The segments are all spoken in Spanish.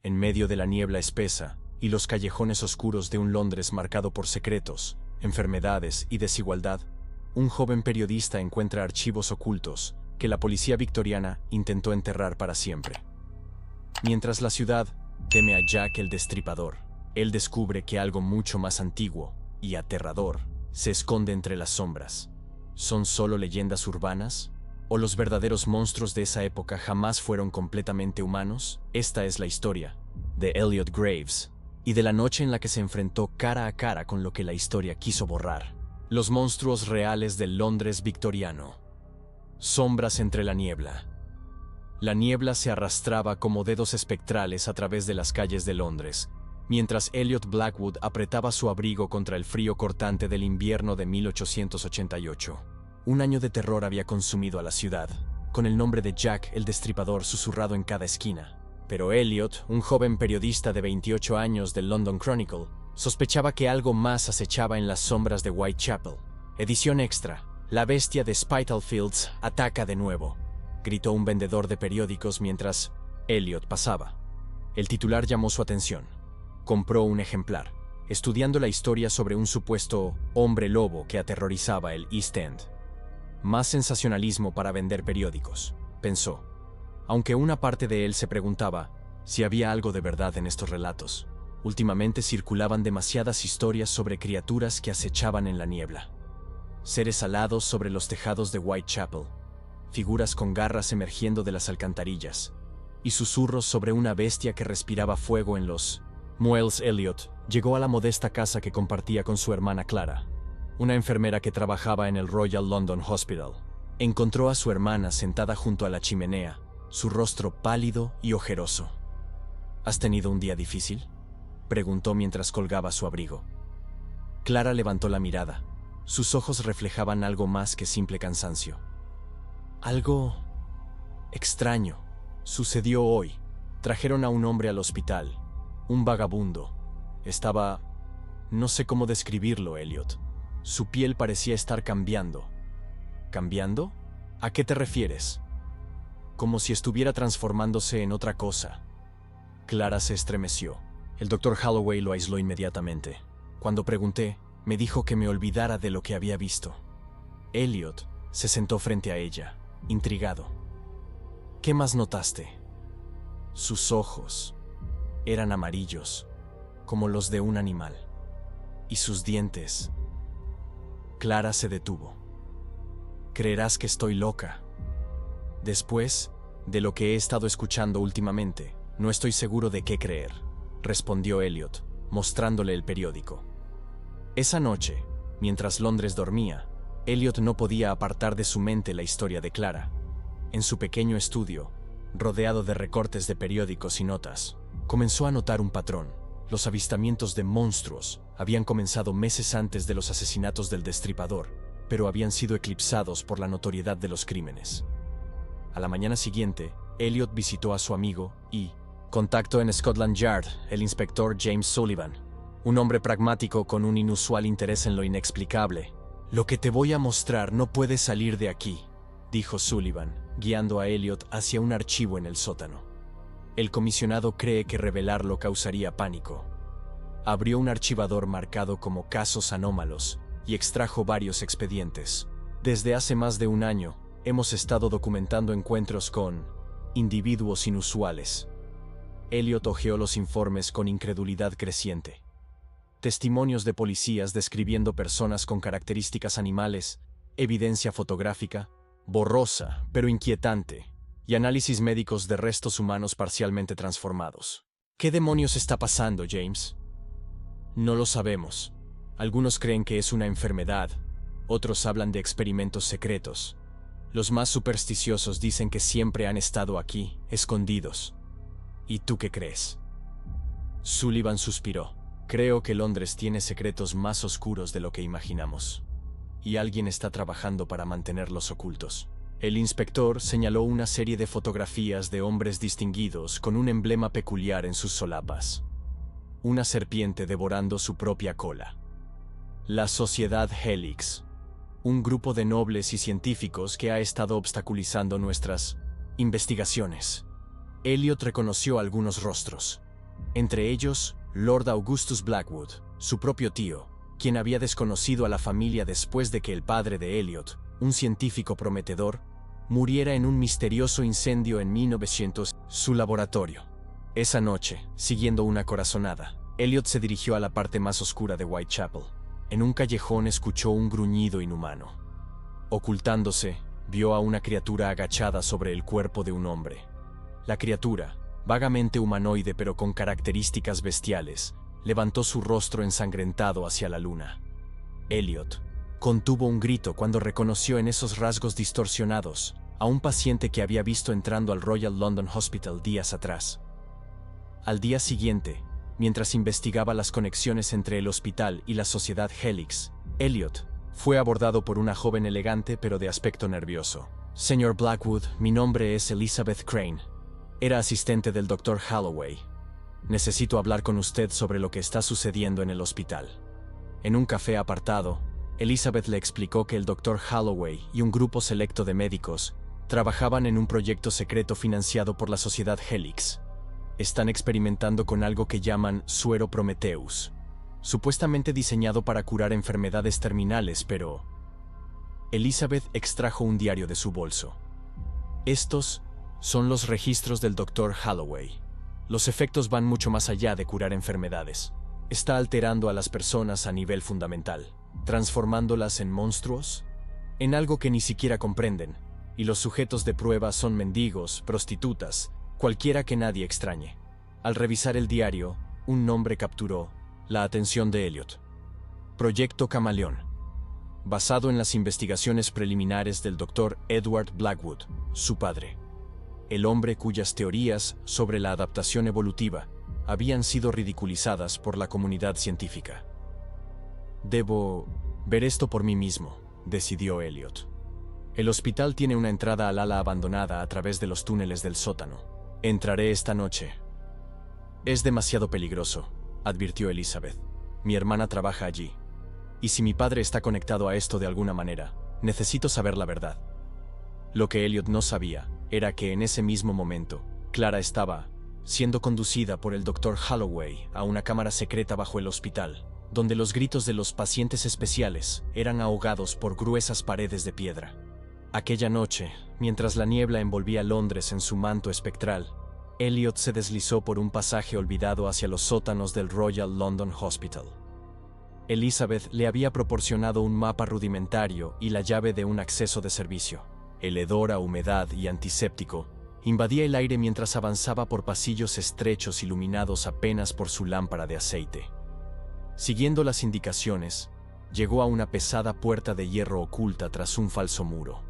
en medio de la niebla espesa y los callejones oscuros de un Londres marcado por secretos, enfermedades y desigualdad, un joven periodista encuentra archivos ocultos que la policía victoriana intentó enterrar para siempre. Mientras la ciudad teme a Jack el Destripador, él descubre que algo mucho más antiguo y aterrador se esconde entre las sombras. ¿Son solo leyendas urbanas? ¿O los verdaderos monstruos de esa época jamás fueron completamente humanos? Esta es la historia de Elliot Graves y de la noche en la que se enfrentó cara a cara con lo que la historia quiso borrar. Los monstruos reales del Londres victoriano. Sombras entre la niebla. La niebla se arrastraba como dedos espectrales a través de las calles de Londres, mientras Elliot Blackwood apretaba su abrigo contra el frío cortante del invierno de 1888. Un año de terror había consumido a la ciudad, con el nombre de Jack el Destripador susurrado en cada esquina. Pero Elliot, un joven periodista de 28 años del London Chronicle, sospechaba que algo más acechaba en las sombras de Whitechapel. Edición extra: la bestia de Spitalfields ataca de nuevo, gritó un vendedor de periódicos mientras Elliot pasaba. El titular llamó su atención. Compró un ejemplar, estudiando la historia sobre un supuesto hombre lobo que aterrorizaba el East End. Más sensacionalismo para vender periódicos, pensó, aunque una parte de él se preguntaba si había algo de verdad en estos relatos. Últimamente circulaban demasiadas historias sobre criaturas que acechaban en la niebla. Seres alados sobre los tejados de Whitechapel, figuras con garras emergiendo de las alcantarillas, y susurros sobre una bestia que respiraba fuego en los... Moyles Elliot llegó a la modesta casa que compartía con su hermana Clara, una enfermera que trabajaba en el Royal London Hospital. Encontró a su hermana sentada junto a la chimenea, su rostro pálido y ojeroso. ¿Has tenido un día difícil?, preguntó mientras colgaba su abrigo. Clara levantó la mirada. Sus ojos reflejaban algo más que simple cansancio. Algo extraño sucedió hoy. Trajeron a un hombre al hospital, un vagabundo. Estaba... no sé cómo describirlo, Elliot. Su piel parecía estar cambiando. ¿Cambiando? ¿A qué te refieres? Como si estuviera transformándose en otra cosa. Clara se estremeció. El doctor Holloway lo aisló inmediatamente. Cuando pregunté, me dijo que me olvidara de lo que había visto. Elliot se sentó frente a ella, intrigado. ¿Qué más notaste? Sus ojos eran amarillos, como los de un animal. Y sus dientes... Clara se detuvo. Creerás que estoy loca. Después de lo que he estado escuchando últimamente, no estoy seguro de qué creer, respondió Elliot, mostrándole el periódico. Esa noche, mientras Londres dormía, Elliot no podía apartar de su mente la historia de Clara. En su pequeño estudio, rodeado de recortes de periódicos y notas, comenzó a notar un patrón. Los avistamientos de monstruos habían comenzado meses antes de los asesinatos del Destripador, pero habían sido eclipsados por la notoriedad de los crímenes. A la mañana siguiente, Elliot visitó a su amigo y contactó en Scotland Yard el inspector James Sullivan, un hombre pragmático con un inusual interés en lo inexplicable. «Lo que te voy a mostrar no puede salir de aquí», dijo Sullivan, guiando a Elliot hacia un archivo en el sótano. El comisionado cree que revelarlo causaría pánico. Abrió un archivador marcado como casos anómalos y extrajo varios expedientes. Desde hace más de un año, hemos estado documentando encuentros con individuos inusuales. Elliot hojeó los informes con incredulidad creciente. Testimonios de policías describiendo personas con características animales, evidencia fotográfica, borrosa pero inquietante, y análisis médicos de restos humanos parcialmente transformados. ¿Qué demonios está pasando, James? No lo sabemos. Algunos creen que es una enfermedad, otros hablan de experimentos secretos. Los más supersticiosos dicen que siempre han estado aquí, escondidos. ¿Y tú qué crees? Sullivan suspiró. Creo que Londres tiene secretos más oscuros de lo que imaginamos. Y alguien está trabajando para mantenerlos ocultos. El inspector señaló una serie de fotografías de hombres distinguidos con un emblema peculiar en sus solapas. Una serpiente devorando su propia cola. La Sociedad Helix. Un grupo de nobles y científicos que ha estado obstaculizando nuestras investigaciones. Elliot reconoció algunos rostros. Entre ellos, Lord Augustus Blackwood, su propio tío, quien había desconocido a la familia después de que el padre de Elliot, un científico prometedor, muriera en un misterioso incendio en 1900 su laboratorio. Esa noche, siguiendo una corazonada, Elliot se dirigió a la parte más oscura de Whitechapel. En un callejón escuchó un gruñido inhumano. Ocultándose, vio a una criatura agachada sobre el cuerpo de un hombre. La criatura, vagamente humanoide pero con características bestiales, levantó su rostro ensangrentado hacia la luna. Elliot contuvo un grito cuando reconoció en esos rasgos distorsionados a un paciente que había visto entrando al Royal London Hospital días atrás. Al día siguiente, mientras investigaba las conexiones entre el hospital y la sociedad Helix, Elliot fue abordado por una joven elegante pero de aspecto nervioso. «Señor Blackwood, mi nombre es Elizabeth Crane. Era asistente del Dr. Holloway. Necesito hablar con usted sobre lo que está sucediendo en el hospital». En un café apartado, Elizabeth le explicó que el Dr. Holloway y un grupo selecto de médicos trabajaban en un proyecto secreto financiado por la sociedad Helix. Están experimentando con algo que llaman suero Prometheus, supuestamente diseñado para curar enfermedades terminales, pero... Elizabeth extrajo un diario de su bolso. Estos son los registros del Dr. Holloway. Los efectos van mucho más allá de curar enfermedades. Está alterando a las personas a nivel fundamental, transformándolas en monstruos, en algo que ni siquiera comprenden, y los sujetos de prueba son mendigos, prostitutas, cualquiera que nadie extrañe. Al revisar el diario, un nombre capturó la atención de Elliot. Proyecto Camaleón. Basado en las investigaciones preliminares del Dr. Edward Blackwood, su padre. El hombre cuyas teorías sobre la adaptación evolutiva habían sido ridiculizadas por la comunidad científica. «Debo ver esto por mí mismo», decidió Elliot. «El hospital tiene una entrada al ala abandonada a través de los túneles del sótano. Entraré esta noche». «Es demasiado peligroso», advirtió Elizabeth. «Mi hermana trabaja allí. Y si mi padre está conectado a esto de alguna manera, necesito saber la verdad». Lo que Elliot no sabía era que en ese mismo momento, Clara estaba siendo conducida por el Dr. Holloway a una cámara secreta bajo el hospital, donde los gritos de los pacientes especiales eran ahogados por gruesas paredes de piedra. Aquella noche, mientras la niebla envolvía Londres en su manto espectral, Elliot se deslizó por un pasaje olvidado hacia los sótanos del Royal London Hospital. Elizabeth le había proporcionado un mapa rudimentario y la llave de un acceso de servicio. El hedor a humedad y antiséptico invadía el aire mientras avanzaba por pasillos estrechos iluminados apenas por su lámpara de aceite. Siguiendo las indicaciones, llegó a una pesada puerta de hierro oculta tras un falso muro.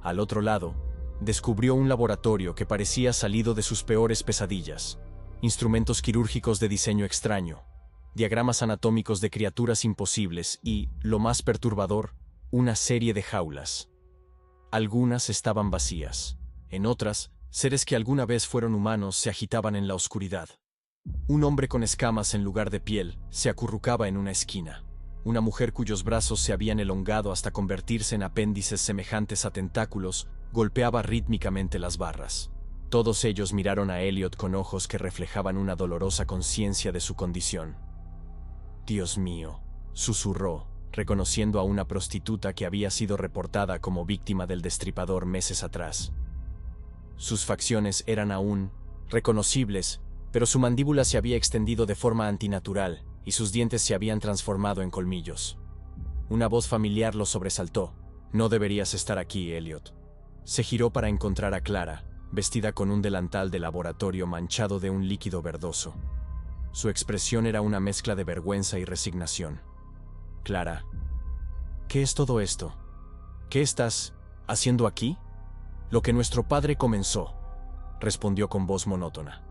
Al otro lado, descubrió un laboratorio que parecía salido de sus peores pesadillas. Instrumentos quirúrgicos de diseño extraño, diagramas anatómicos de criaturas imposibles y, lo más perturbador, una serie de jaulas. Algunas estaban vacías. En otras, seres que alguna vez fueron humanos se agitaban en la oscuridad. Un hombre con escamas en lugar de piel se acurrucaba en una esquina. Una mujer cuyos brazos se habían elongado hasta convertirse en apéndices semejantes a tentáculos golpeaba rítmicamente las barras. Todos ellos miraron a Elliot con ojos que reflejaban una dolorosa conciencia de su condición. «Dios mío», susurró, reconociendo a una prostituta que había sido reportada como víctima del destripador meses atrás. Sus facciones eran aún reconocibles, pero su mandíbula se había extendido de forma antinatural y sus dientes se habían transformado en colmillos. Una voz familiar lo sobresaltó. «No deberías estar aquí, Elliot». Se giró para encontrar a Clara, vestida con un delantal de laboratorio manchado de un líquido verdoso. Su expresión era una mezcla de vergüenza y resignación. «Clara, ¿qué es todo esto? ¿Qué estás haciendo aquí?» «Lo que nuestro padre comenzó», respondió con voz monótona.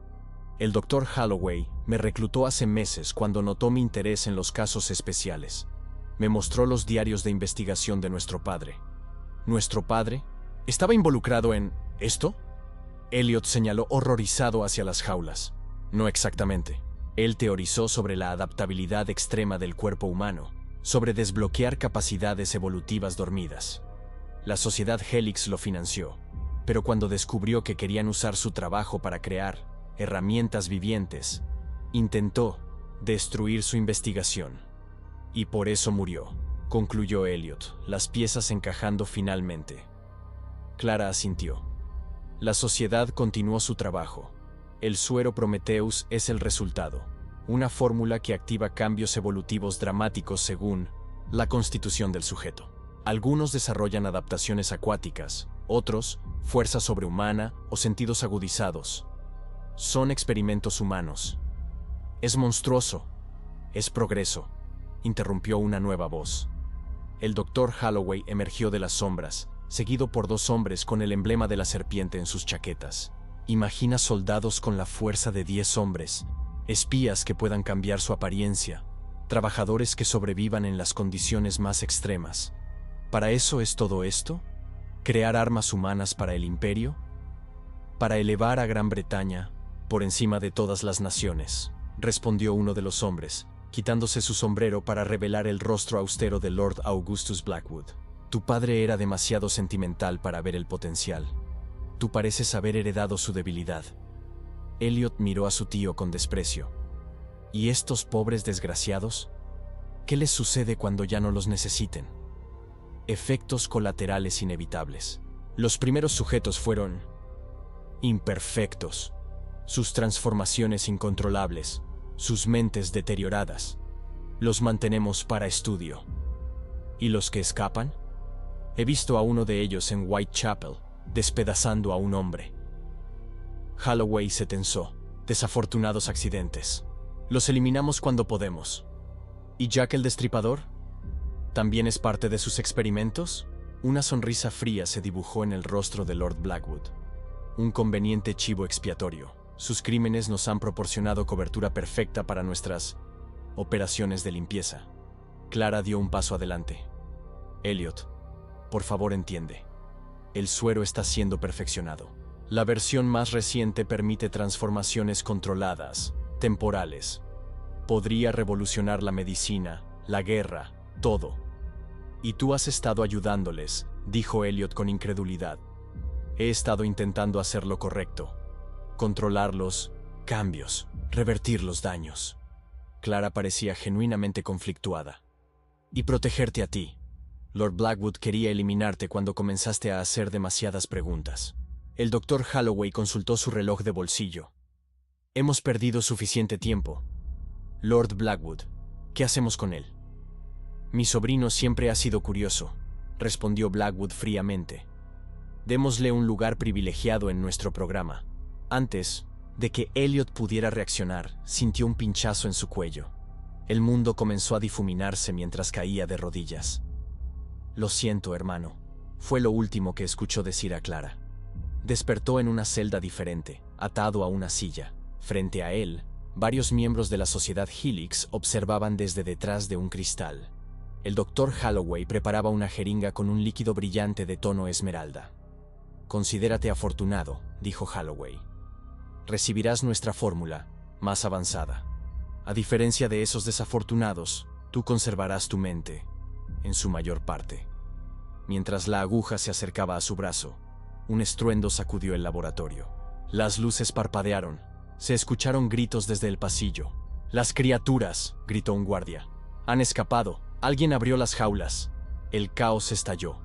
«El Dr. Holloway me reclutó hace meses cuando notó mi interés en los casos especiales. Me mostró los diarios de investigación de nuestro padre». «¿Nuestro padre? ¿Estaba involucrado en esto?» Elliot señaló horrorizado hacia las jaulas. «No exactamente. Él teorizó sobre la adaptabilidad extrema del cuerpo humano, sobre desbloquear capacidades evolutivas dormidas. La sociedad Helix lo financió, pero cuando descubrió que querían usar su trabajo para crear herramientas vivientes, Intentó destruir su investigación. Y por eso murió, concluyó Elliot, las piezas encajando finalmente. Clara asintió. La sociedad continuó su trabajo. El suero Prometheus es el resultado, una fórmula que activa cambios evolutivos dramáticos según la constitución del sujeto. Algunos desarrollan adaptaciones acuáticas, otros, fuerza sobrehumana o sentidos agudizados. Son experimentos humanos. Es monstruoso. Es progreso, interrumpió una nueva voz. El doctor Holloway emergió de las sombras, seguido por dos hombres con el emblema de la serpiente en sus chaquetas. Imagina soldados con la fuerza de 10 hombres, espías que puedan cambiar su apariencia, trabajadores que sobrevivan en las condiciones más extremas. ¿Para eso es todo esto? ¿Crear armas humanas para el imperio? Para elevar a Gran Bretaña por encima de todas las naciones, respondió uno de los hombres, quitándose su sombrero para revelar el rostro austero de Lord Augustus Blackwood. Tu padre era demasiado sentimental para ver el potencial. Tú pareces haber heredado su debilidad. Elliot miró a su tío con desprecio. ¿Y estos pobres desgraciados? ¿Qué les sucede cuando ya no los necesiten? Efectos colaterales inevitables. Los primeros sujetos fueron imperfectos, sus transformaciones incontrolables, sus mentes deterioradas. Los mantenemos para estudio. ¿Y los que escapan? He visto a uno de ellos en Whitechapel, despedazando a un hombre. Holloway se tensó. Desafortunados accidentes. Los eliminamos cuando podemos. ¿Y Jack el Destripador? ¿También es parte de sus experimentos? Una sonrisa fría se dibujó en el rostro de Lord Blackwood. Un conveniente chivo expiatorio. Sus crímenes nos han proporcionado cobertura perfecta para nuestras operaciones de limpieza. Clara dio un paso adelante. Elliot, por favor entiende. El suero está siendo perfeccionado. La versión más reciente permite transformaciones controladas, temporales. Podría revolucionar la medicina, la guerra, todo. Y tú has estado ayudándoles, dijo Elliot con incredulidad. He estado intentando hacer lo correcto. Controlar los cambios, revertir los daños. Clara parecía genuinamente conflictuada. Y protegerte a ti. Lord Blackwood quería eliminarte cuando comenzaste a hacer demasiadas preguntas. El doctor Holloway consultó su reloj de bolsillo. Hemos perdido suficiente tiempo. Lord Blackwood, ¿qué hacemos con él? Mi sobrino siempre ha sido curioso, respondió Blackwood fríamente. Démosle un lugar privilegiado en nuestro programa. Antes de que Elliot pudiera reaccionar, sintió un pinchazo en su cuello. El mundo comenzó a difuminarse mientras caía de rodillas. Lo siento, hermano, fue lo último que escuchó decir a Clara. Despertó en una celda diferente, atado a una silla. Frente a él, varios miembros de la sociedad Helix observaban desde detrás de un cristal. El doctor Holloway preparaba una jeringa con un líquido brillante de tono esmeralda. Considérate afortunado, dijo Holloway. Recibirás nuestra fórmula, más avanzada. A diferencia de esos desafortunados, tú conservarás tu mente, en su mayor parte. Mientras la aguja se acercaba a su brazo, un estruendo sacudió el laboratorio. Las luces parpadearon. Se escucharon gritos desde el pasillo. «¡Las criaturas!», gritó un guardia. «Han escapado. Alguien abrió las jaulas». El caos estalló.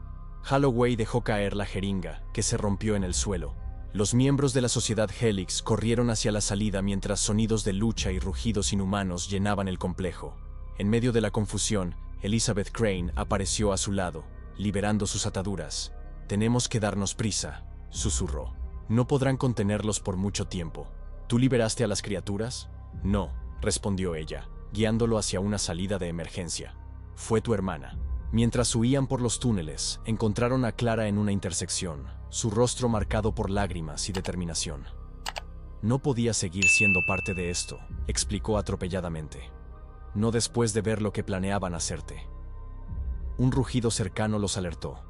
Holloway dejó caer la jeringa, que se rompió en el suelo. Los miembros de la sociedad Helix corrieron hacia la salida mientras sonidos de lucha y rugidos inhumanos llenaban el complejo. En medio de la confusión, Elizabeth Crane apareció a su lado, liberando sus ataduras. «Tenemos que darnos prisa», susurró. «No podrán contenerlos por mucho tiempo». «¿Tú liberaste a las criaturas?» «No», respondió ella, guiándolo hacia una salida de emergencia. «Fue tu hermana». Mientras huían por los túneles, encontraron a Clara en una intersección, su rostro marcado por lágrimas y determinación. «No podía seguir siendo parte de esto», explicó atropelladamente. «No después de ver lo que planeaban hacerte». Un rugido cercano los alertó.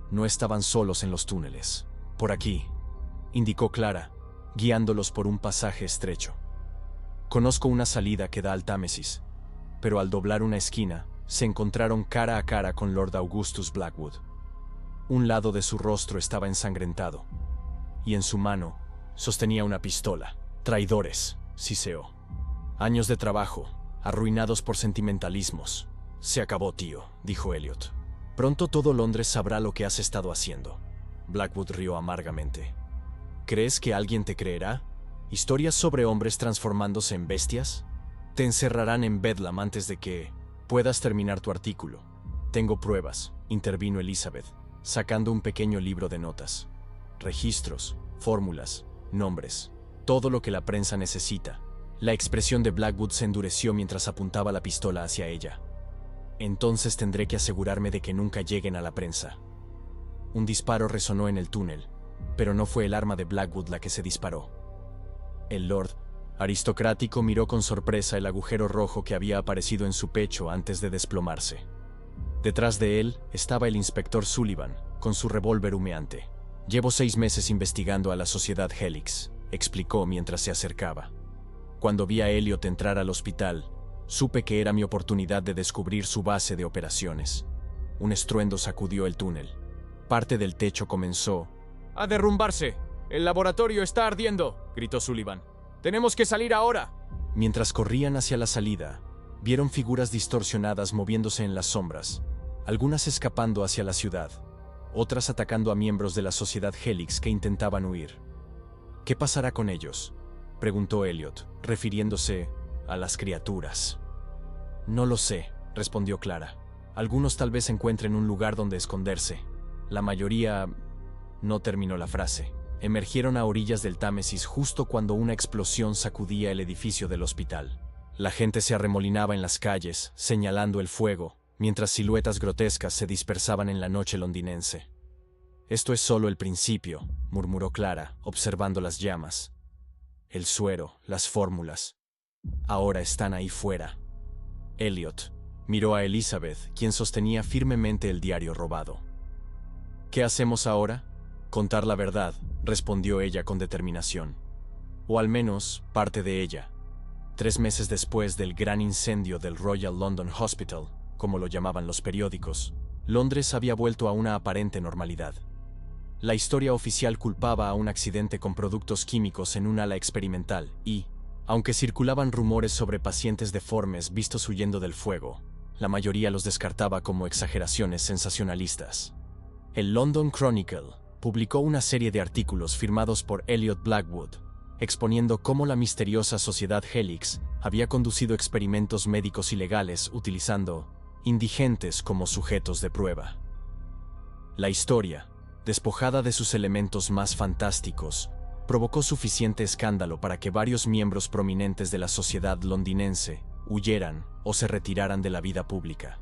No estaban solos en los túneles. «Por aquí», indicó Clara, guiándolos por un pasaje estrecho. «Conozco una salida que da al Támesis», pero al doblar una esquina, se encontraron cara a cara con Lord Augustus Blackwood. Un lado de su rostro estaba ensangrentado, y en su mano sostenía una pistola. «Traidores», siseó. Años de trabajo, arruinados por sentimentalismos. Se acabó, tío, dijo Elliot. Pronto todo Londres sabrá lo que has estado haciendo. Blackwood rió amargamente. ¿Crees que alguien te creerá? ¿Historias sobre hombres transformándose en bestias? Te encerrarán en Bedlam antes de que puedas terminar tu artículo. Tengo pruebas, intervino Elizabeth, sacando un pequeño libro de notas. Registros, fórmulas, nombres, todo lo que la prensa necesita. La expresión de Blackwood se endureció mientras apuntaba la pistola hacia ella. Entonces tendré que asegurarme de que nunca lleguen a la prensa. Un disparo resonó en el túnel, pero no fue el arma de Blackwood la que se disparó. El Lord aristocrático miró con sorpresa el agujero rojo que había aparecido en su pecho antes de desplomarse. Detrás de él estaba el inspector Sullivan, con su revólver humeante. «Llevo 6 meses investigando a la Sociedad Helix», explicó mientras se acercaba. «Cuando vi a Elliot entrar al hospital, supe que era mi oportunidad de descubrir su base de operaciones». Un estruendo sacudió el túnel. Parte del techo comenzó a derrumbarse. «El laboratorio está ardiendo», gritó Sullivan. «Tenemos que salir ahora». Mientras corrían hacia la salida, vieron figuras distorsionadas moviéndose en las sombras, algunas escapando hacia la ciudad, otras atacando a miembros de la Sociedad Helix que intentaban huir. «¿Qué pasará con ellos?», preguntó Elliot, refiriéndose a las criaturas. «No lo sé», respondió Clara. «Algunos tal vez encuentren un lugar donde esconderse. La mayoría…» No terminó la frase. Emergieron a orillas del Támesis justo cuando una explosión sacudía el edificio del hospital. La gente se arremolinaba en las calles, señalando el fuego, mientras siluetas grotescas se dispersaban en la noche londinense. «Esto es solo el principio», murmuró Clara, observando las llamas. «El suero, las fórmulas. Ahora están ahí fuera». Elliot miró a Elizabeth, quien sostenía firmemente el diario robado. «¿Qué hacemos ahora?». «Contar la verdad», respondió ella con determinación. «O al menos, parte de ella». 3 meses después del gran incendio del Royal London Hospital, como lo llamaban los periódicos, Londres había vuelto a una aparente normalidad. La historia oficial culpaba a un accidente con productos químicos en un ala experimental y, aunque circulaban rumores sobre pacientes deformes vistos huyendo del fuego, la mayoría los descartaba como exageraciones sensacionalistas. El London Chronicle publicó una serie de artículos firmados por Elliot Blackwood, exponiendo cómo la misteriosa Sociedad Helix había conducido experimentos médicos ilegales utilizando indigentes como sujetos de prueba. La historia, despojada de sus elementos más fantásticos, provocó suficiente escándalo para que varios miembros prominentes de la sociedad londinense huyeran o se retiraran de la vida pública.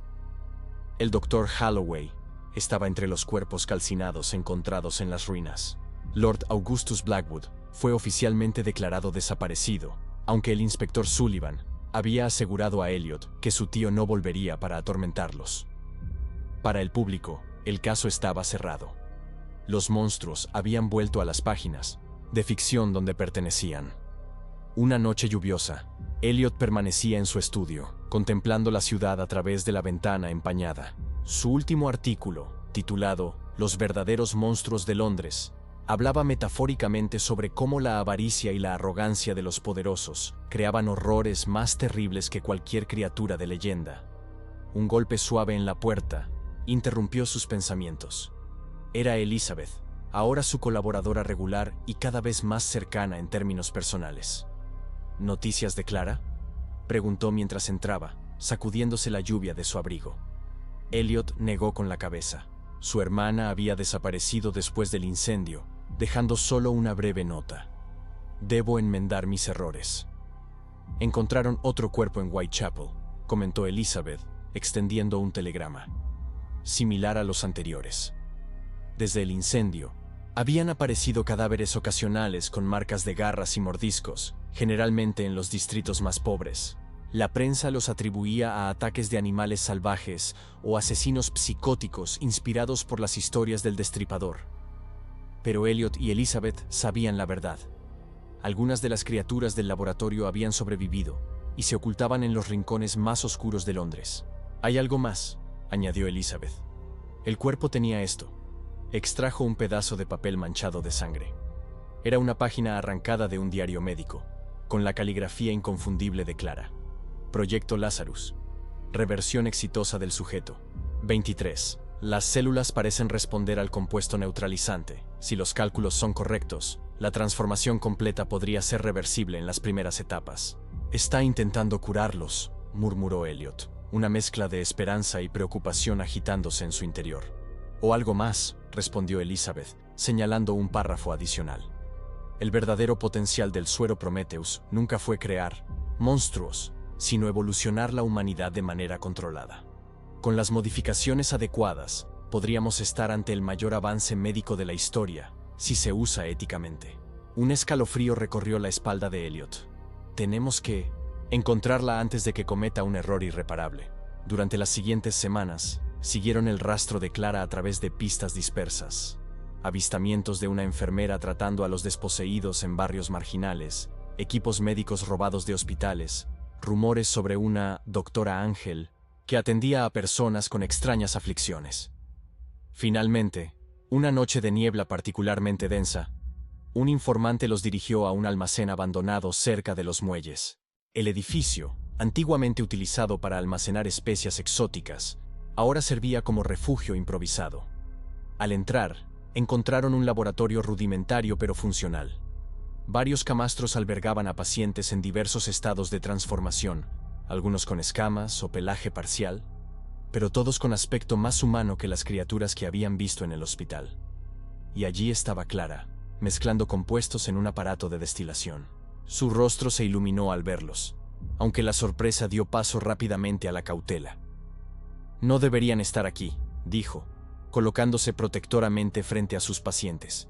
El Dr. Holloway estaba entre los cuerpos calcinados encontrados en las ruinas. Lord Augustus Blackwood fue oficialmente declarado desaparecido, aunque el inspector Sullivan había asegurado a Elliot que su tío no volvería para atormentarlos. Para el público, el caso estaba cerrado. Los monstruos habían vuelto a las páginas de ficción donde pertenecían. Una noche lluviosa, Elliot permanecía en su estudio, contemplando la ciudad a través de la ventana empañada. Su último artículo, titulado «Los verdaderos monstruos de Londres», hablaba metafóricamente sobre cómo la avaricia y la arrogancia de los poderosos creaban horrores más terribles que cualquier criatura de leyenda. Un golpe suave en la puerta interrumpió sus pensamientos. Era Elizabeth, ahora su colaboradora regular y cada vez más cercana en términos personales. «¿Noticias de Clara?», preguntó mientras entraba, sacudiéndose la lluvia de su abrigo. Elliot negó con la cabeza. Su hermana había desaparecido después del incendio, dejando solo una breve nota. «Debo enmendar mis errores». «Encontraron otro cuerpo en Whitechapel», comentó Elizabeth, extendiendo un telegrama. «Similar a los anteriores». Desde el incendio, habían aparecido cadáveres ocasionales con marcas de garras y mordiscos, generalmente en los distritos más pobres. La prensa los atribuía a ataques de animales salvajes o asesinos psicóticos inspirados por las historias del Destripador. Pero Elliot y Elizabeth sabían la verdad. Algunas de las criaturas del laboratorio habían sobrevivido y se ocultaban en los rincones más oscuros de Londres. «Hay algo más», añadió Elizabeth. «El cuerpo tenía esto». Extrajo un pedazo de papel manchado de sangre. Era una página arrancada de un diario médico. con la caligrafía inconfundible de Clara. Proyecto Lazarus. Reversión exitosa del sujeto. 23. Las células parecen responder al compuesto neutralizante. Si los cálculos son correctos, la transformación completa podría ser reversible en las primeras etapas. Está intentando curarlos, murmuró Elliot, una mezcla de esperanza y preocupación agitándose en su interior. O algo más, respondió Elizabeth, señalando un párrafo adicional. El verdadero potencial del suero Prometheus nunca fue crear monstruos, sino evolucionar la humanidad de manera controlada. Con las modificaciones adecuadas, podríamos estar ante el mayor avance médico de la historia, si se usa éticamente. Un escalofrío recorrió la espalda de Elliot. Tenemos que encontrarla antes de que cometa un error irreparable. Durante las siguientes semanas, siguieron el rastro de Clara a través de pistas dispersas. Avistamientos de una enfermera tratando a los desposeídos en barrios marginales, equipos médicos robados de hospitales, rumores sobre una doctora Ángel que atendía a personas con extrañas aflicciones. Finalmente, una noche de niebla particularmente densa, un informante los dirigió a un almacén abandonado cerca de los muelles. El edificio, antiguamente utilizado para almacenar especias exóticas, ahora servía como refugio improvisado. Al entrar, encontraron un laboratorio rudimentario pero funcional. Varios camastros albergaban a pacientes en diversos estados de transformación, algunos con escamas o pelaje parcial, pero todos con aspecto más humano que las criaturas que habían visto en el hospital. Y allí estaba Clara, mezclando compuestos en un aparato de destilación. Su rostro se iluminó al verlos, aunque la sorpresa dio paso rápidamente a la cautela. No deberían estar aquí, dijo, colocándose protectoramente frente a sus pacientes.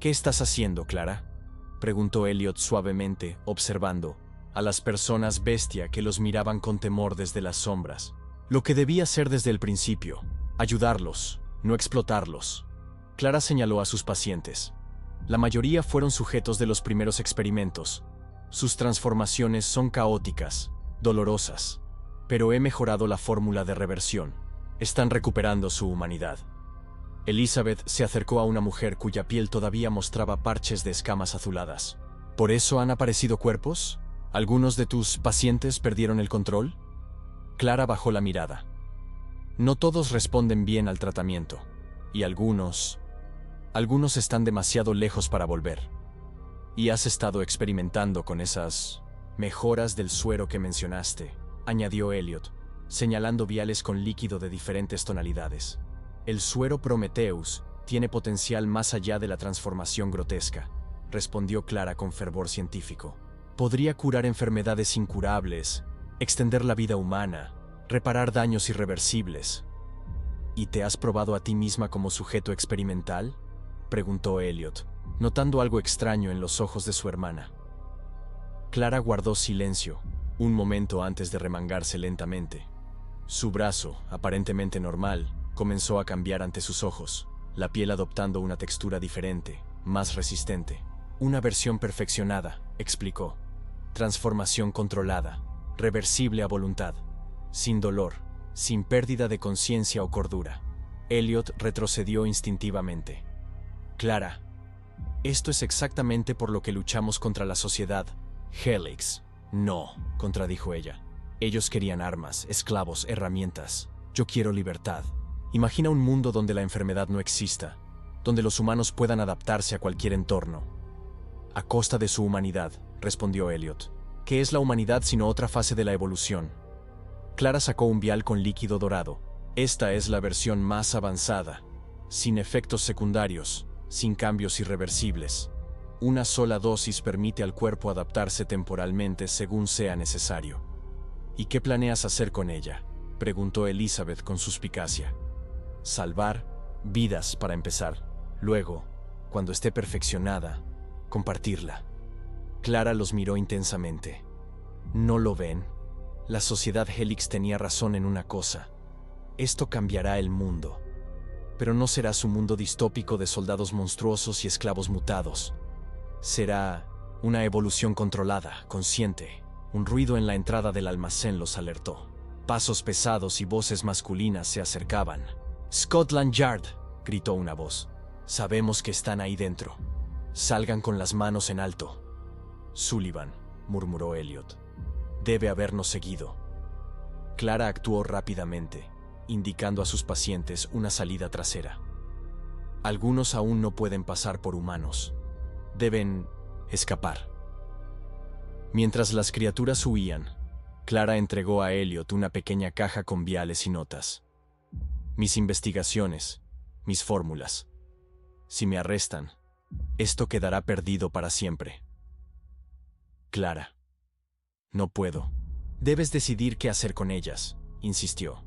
¿Qué estás haciendo, Clara?, preguntó Elliot suavemente, observando a las personas bestia que los miraban con temor desde las sombras. Lo que debía ser desde el principio, ayudarlos, no explotarlos. Clara señaló a sus pacientes. La mayoría fueron sujetos de los primeros experimentos. Sus transformaciones son caóticas, dolorosas, pero he mejorado la fórmula de reversión. Están recuperando su humanidad. Elizabeth se acercó a una mujer cuya piel todavía mostraba parches de escamas azuladas. ¿Por eso han aparecido cuerpos? ¿Algunos de tus pacientes perdieron el control? Clara bajó la mirada. No todos responden bien al tratamiento, y algunos están demasiado lejos para volver. Y has estado experimentando con esas mejoras del suero que mencionaste, añadió Elliot, señalando viales con líquido de diferentes tonalidades. El suero Prometheus tiene potencial más allá de la transformación grotesca, respondió Clara con fervor científico. Podría curar enfermedades incurables, extender la vida humana, reparar daños irreversibles. ¿Y te has probado a ti misma como sujeto experimental?, preguntó Elliot, notando algo extraño en los ojos de su hermana. Clara guardó silencio, un momento antes de remangarse lentamente. Su brazo, aparentemente normal, comenzó a cambiar ante sus ojos, la piel adoptando una textura diferente, más resistente. Una versión perfeccionada, explicó. Transformación controlada, reversible a voluntad, sin dolor, sin pérdida de conciencia o cordura. Elliot retrocedió instintivamente. Clara, esto es exactamente por lo que luchamos contra la sociedad. Helix. No, contradijo ella. Ellos querían armas, esclavos, herramientas. Yo quiero libertad. Imagina un mundo donde la enfermedad no exista, donde los humanos puedan adaptarse a cualquier entorno. A costa de su humanidad, respondió Elliot. ¿Qué es la humanidad sino otra fase de la evolución? Clara sacó un vial con líquido dorado. Esta es la versión más avanzada, sin efectos secundarios, sin cambios irreversibles. Una sola dosis permite al cuerpo adaptarse temporalmente según sea necesario. ¿Y qué planeas hacer con ella?, preguntó Elizabeth con suspicacia. Salvar vidas para empezar. Luego, cuando esté perfeccionada, compartirla. Clara los miró intensamente. ¿No lo ven? La sociedad Helix tenía razón en una cosa. Esto cambiará el mundo. Pero no será su mundo distópico de soldados monstruosos y esclavos mutados. Será una evolución controlada, consciente. Un ruido en la entrada del almacén los alertó. Pasos pesados y voces masculinas se acercaban. «Scotland Yard», gritó una voz. «Sabemos que están ahí dentro. Salgan con las manos en alto». Sullivan, murmuró Elliot. Debe habernos seguido. Clara actuó rápidamente, indicando a sus pacientes una salida trasera. Algunos aún no pueden pasar por humanos. Deben escapar. Mientras las criaturas huían, Clara entregó a Elliot una pequeña caja con viales y notas. Mis investigaciones, mis fórmulas. Si me arrestan, esto quedará perdido para siempre. Clara. No puedo. Debes decidir qué hacer con ellas, insistió.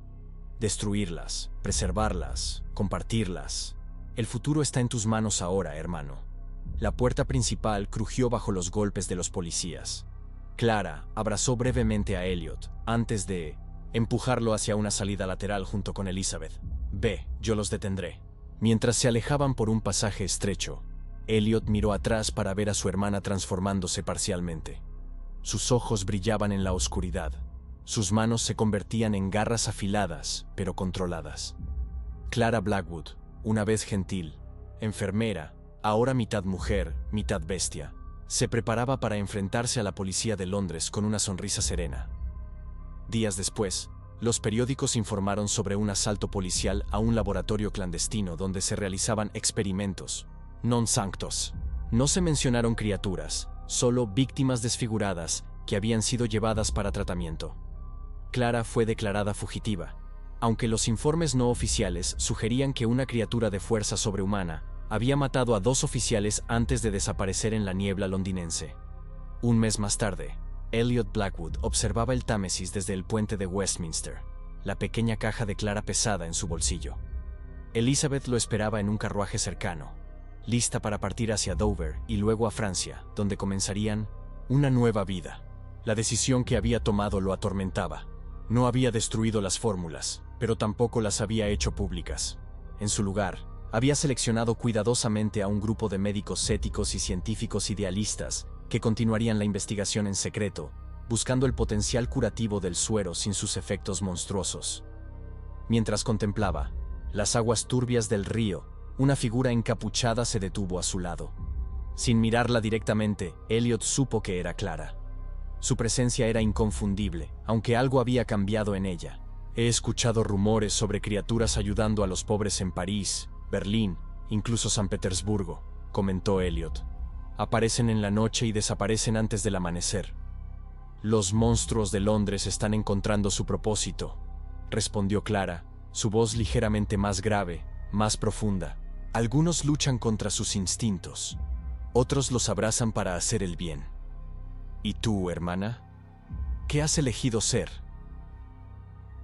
Destruirlas, preservarlas, compartirlas. El futuro está en tus manos ahora, hermano. La puerta principal crujió bajo los golpes de los policías. Clara abrazó brevemente a Elliot antes de empujarlo hacia una salida lateral junto con Elizabeth. Ve, yo los detendré. Mientras se alejaban por un pasaje estrecho, Elliot miró atrás para ver a su hermana transformándose parcialmente. Sus ojos brillaban en la oscuridad. Sus manos se convertían en garras afiladas, pero controladas. Clara Blackwood, una vez gentil, enfermera, ahora mitad mujer, mitad bestia, se preparaba para enfrentarse a la policía de Londres con una sonrisa serena. Días después, los periódicos informaron sobre un asalto policial a un laboratorio clandestino donde se realizaban experimentos non sanctos. No se mencionaron criaturas, solo víctimas desfiguradas que habían sido llevadas para tratamiento. Clara fue declarada fugitiva, aunque los informes no oficiales sugerían que una criatura de fuerza sobrehumana había matado a 2 oficiales antes de desaparecer en la niebla londinense. Un mes más tarde, Elliot Blackwood observaba el Támesis desde el puente de Westminster, la pequeña caja de Clara pesada en su bolsillo. Elizabeth lo esperaba en un carruaje cercano, lista para partir hacia Dover y luego a Francia, donde comenzarían una nueva vida. La decisión que había tomado lo atormentaba. No había destruido las fórmulas, pero tampoco las había hecho públicas. En su lugar, había seleccionado cuidadosamente a un grupo de médicos éticos y científicos idealistas que continuarían la investigación en secreto, buscando el potencial curativo del suero sin sus efectos monstruosos. Mientras contemplaba las aguas turbias del río, una figura encapuchada se detuvo a su lado. Sin mirarla directamente, Elliot supo que era Clara. Su presencia era inconfundible, aunque algo había cambiado en ella. He escuchado rumores sobre criaturas ayudando a los pobres en París, Berlín, incluso San Petersburgo, comentó Elliot. Aparecen en la noche y desaparecen antes del amanecer. Los monstruos de Londres están encontrando su propósito, respondió Clara, su voz ligeramente más grave, más profunda. Algunos luchan contra sus instintos, otros los abrazan para hacer el bien. ¿Y tú, hermana? ¿Qué has elegido ser?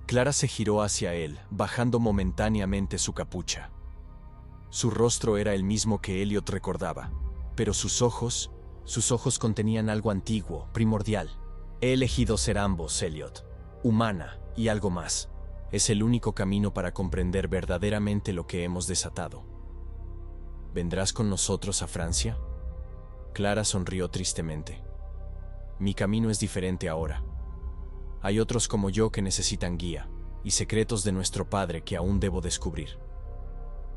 Clara se giró hacia él, bajando momentáneamente su capucha. Su rostro era el mismo que Elliot recordaba, pero sus ojos contenían algo antiguo, primordial. He elegido ser ambos, Elliot, humana y algo más. Es el único camino para comprender verdaderamente lo que hemos desatado. ¿Vendrás con nosotros a Francia? Clara sonrió tristemente. Mi camino es diferente ahora. Hay otros como yo que necesitan guía, y secretos de nuestro padre que aún debo descubrir.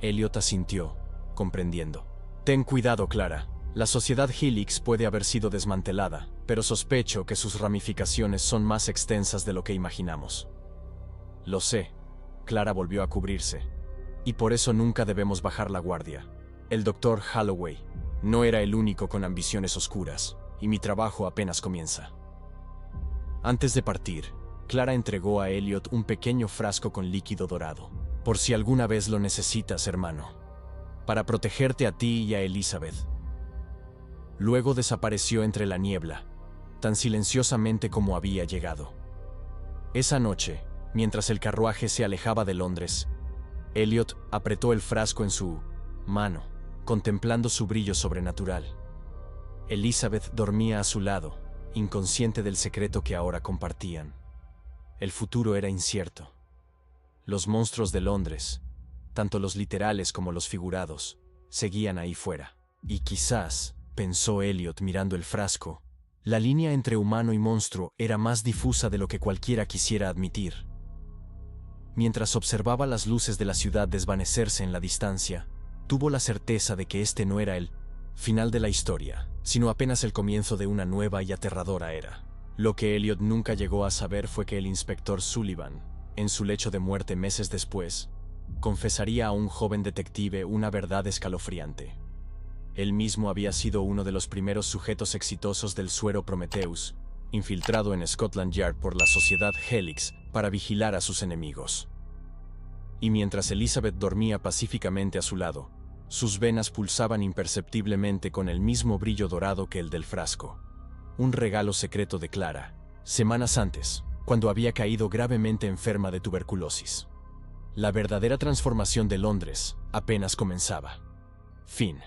Elliot asintió, comprendiendo. Ten cuidado, Clara. La sociedad Helix puede haber sido desmantelada, pero sospecho que sus ramificaciones son más extensas de lo que imaginamos. Lo sé. Clara volvió a cubrirse. Y por eso nunca debemos bajar la guardia. El Dr. Holloway no era el único con ambiciones oscuras, y mi trabajo apenas comienza. Antes de partir, Clara entregó a Elliot un pequeño frasco con líquido dorado. Por si alguna vez lo necesitas, hermano. Para protegerte a ti y a Elizabeth. Luego desapareció entre la niebla, tan silenciosamente como había llegado. Esa noche, mientras el carruaje se alejaba de Londres, Elliot apretó el frasco en su mano, contemplando su brillo sobrenatural. Elizabeth dormía a su lado, inconsciente del secreto que ahora compartían. El futuro era incierto. Los monstruos de Londres, tanto los literales como los figurados, seguían ahí fuera. Y quizás, pensó Elliot mirando el frasco, la línea entre humano y monstruo era más difusa de lo que cualquiera quisiera admitir. Mientras observaba las luces de la ciudad desvanecerse en la distancia, tuvo la certeza de que este no era el final de la historia, sino apenas el comienzo de una nueva y aterradora era. Lo que Elliot nunca llegó a saber fue que el inspector Sullivan, en su lecho de muerte meses después, confesaría a un joven detective una verdad escalofriante. Él mismo había sido uno de los primeros sujetos exitosos del suero Prometheus, infiltrado en Scotland Yard por la sociedad Helix para vigilar a sus enemigos. Y mientras Elizabeth dormía pacíficamente a su lado, sus venas pulsaban imperceptiblemente con el mismo brillo dorado que el del frasco. Un regalo secreto de Clara, semanas antes, cuando había caído gravemente enferma de tuberculosis. La verdadera transformación de Londres apenas comenzaba. Fin.